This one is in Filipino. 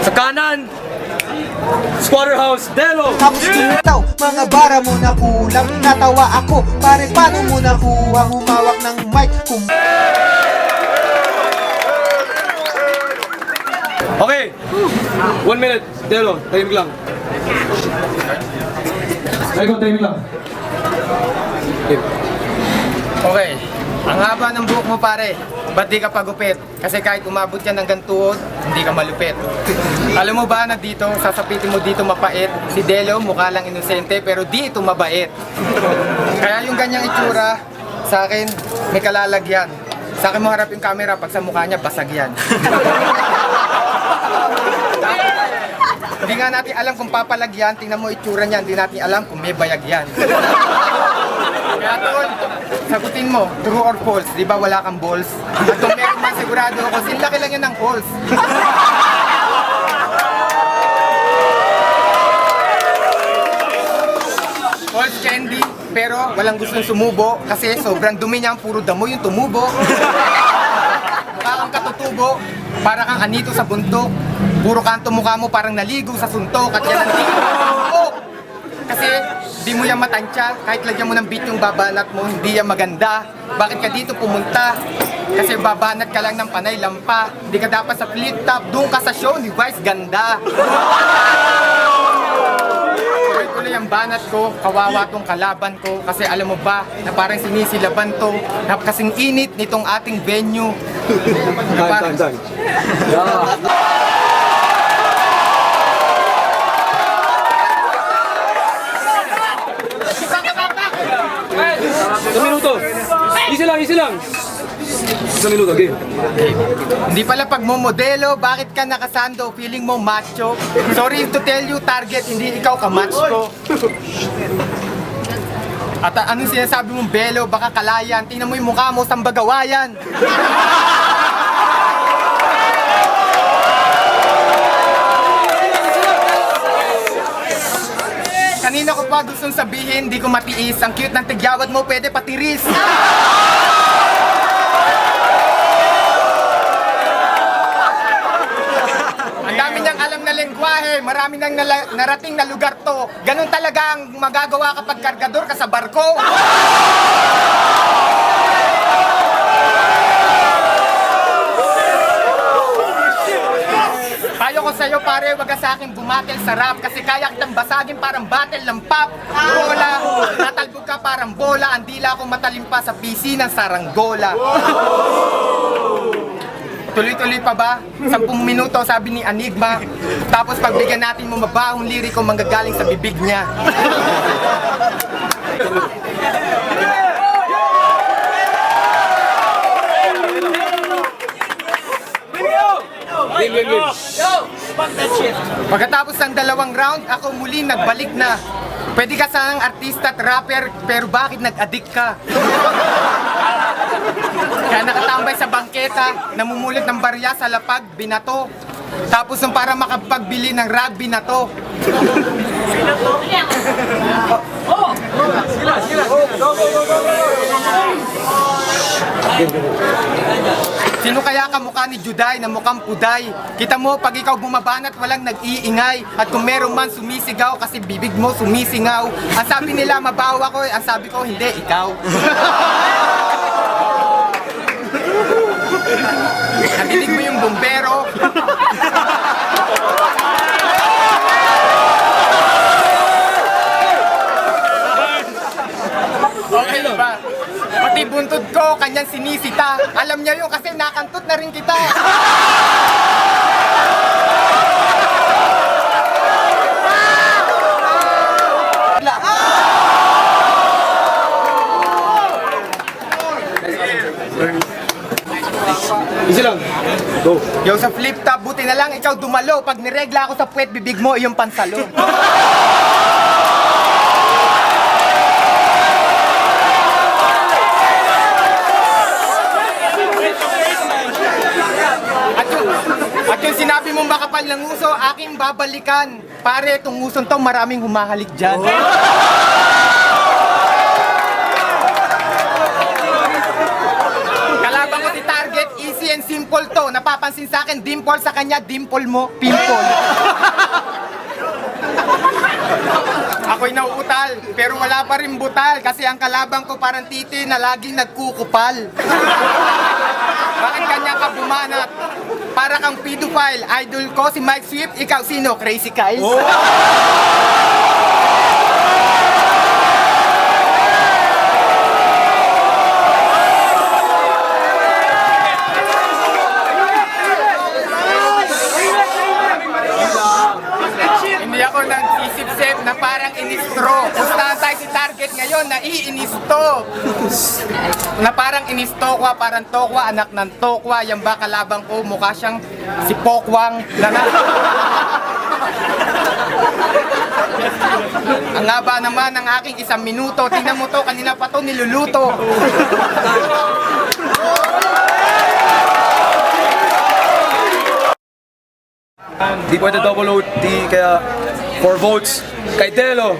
Sa kanan, Squatter House, Delo! Tapos tinataw, mga bara mo na kulang. Natawa ako, pare paano mo nakuha humawak ng mic kung... Okay, 1 minute, Delo, tahimik lang. Tahimik lang. Okay, ang haba ng buhok mo pare, ba't di ka pagupit? Kasi kahit umabot ka ng gantuod, hindi ka malupit. Alam mo ba na dito, sasapitin mo dito mapait? Si Delo mukha lang inosente pero dito mabait. Kaya yung ganyang itsura, sa akin may kalalagyan. Sa akin mo harap yung camera, pag sa mukha niya basag yan. Hindi nga natin alam kung papalagyan, tingnan mo itsura niyan, hindi natin alam kung may bayag yan. Kaya tol, sagutin mo, true or false, di ba wala kang balls? At kung meron man sigurado ako, sinlaki lang yan ng balls. False candy, pero walang gustong sumubo kasi sobrang dumi niya, puro damo yung tumubo. Mukha kang katutubo, para kang anito sa buntok. Puro kanto mukha mo parang naligo sa suntok at yan ang tumubo. Kasi di mo yan matansya, kahit lagyan mo ng beat yung babanat mo, hindi yan maganda. Bakit ka dito pumunta? Kasi babanat ka lang ng panay lampa. Di ka dapat sa flip top, doon ka sa show ni Vice ganda. Tuloy-tuloy ang banat ko, kawawa tong kalaban ko. Kasi alam mo ba, na parang sinisilaban to, na kasing init nitong ating venue. Na parang, Isang minuto. Easy lang. Isang minuto, game. hindi pala pagmomodelo, bakit ka nakasando, feeling mo macho? Sorry to tell you, target, hindi ikaw ka-match ko. At anong sinasabi mong belo, baka kalayan, tingnan mo yung mukha mo, sambagawayan. Kanina ko pa gustong sabihin, di ko matiis. Ang cute ng tigyawat mo, pwede patiris. Ang dami niyang alam na lengguwahe, marami nang narating na lugar to. Ganun talaga ang magagawa kapag kargador ka sa barko. Payo ko sa'yo pare, wag ka sa'kin bumatel sa rap. Kasi kaya kitang basagin parang battle ng pop. Bola, natalbog ka parang bola. Ang dila ko matalimpa sa PC ng saranggola. Tuloy-tuloy pa ba? 10 minuto sabi ni Enigma. Tapos pagbigyan natin mo mabahong liriko manggagaling sa bibig niya. Game. Pagkatapos ng 2 round, ako muli nagbalik na. Pwede ka sanang artista at rapper, pero bakit nag-addict ka? Kaya nakatambay sa bangketa, namumulit ng barya sa lapag, binato. Tapos nung para makapagbili ng rugby na to. Sino kaya kamukha ni Juday na mukhang puday? Kita mo, pag ikaw bumabanat, walang nag-iingay. At kung meron man sumisigaw, kasi bibig mo sumisingaw. Ang sabi nila, mabaho ako, ang sabi ko, hindi, ikaw. Nadinig mo yung bumbero? Okay ba? Pati buntod ko, kanyang sinisita. Alam niya yun kasi nakantot na rin kita. Easy lang. Go. Yo, sa flip top, buti na lang ikaw dumalo. Pag niregla ako sa puwet, bibig mo, iyong pansalo. At yung sinabi mong makapal ng uso, aking babalikan. Pare, itong usong to, maraming humahalik dyan. Kalaban ko si Target, easy and simple. dimple to. Napapansin sa akin, dimple sa kanya, dimple mo, pimple. Ako'y nauutal, pero wala pa rin butal kasi ang kalabang ko parang titi na laging nagkukupal. Bakit ganyan ka bumanat? Para kang pedophile. Idol ko si Mike Swift, ikaw sino? Crazy Kyle? Hindi ako nagsisip-sip na parang inistro. Pustahan tayo si Target ngayon na iinisto. Na parang inistokwa, parang tokwa, anak ng tokwa. Yan ba kalabang ko, mukha siyang si Pokwang. Ang haba naman ng aking 1 minuto. Tingnan mo to, kanina pa to niluluto. Di pwede double OT, kaya 4 votes kay Telo.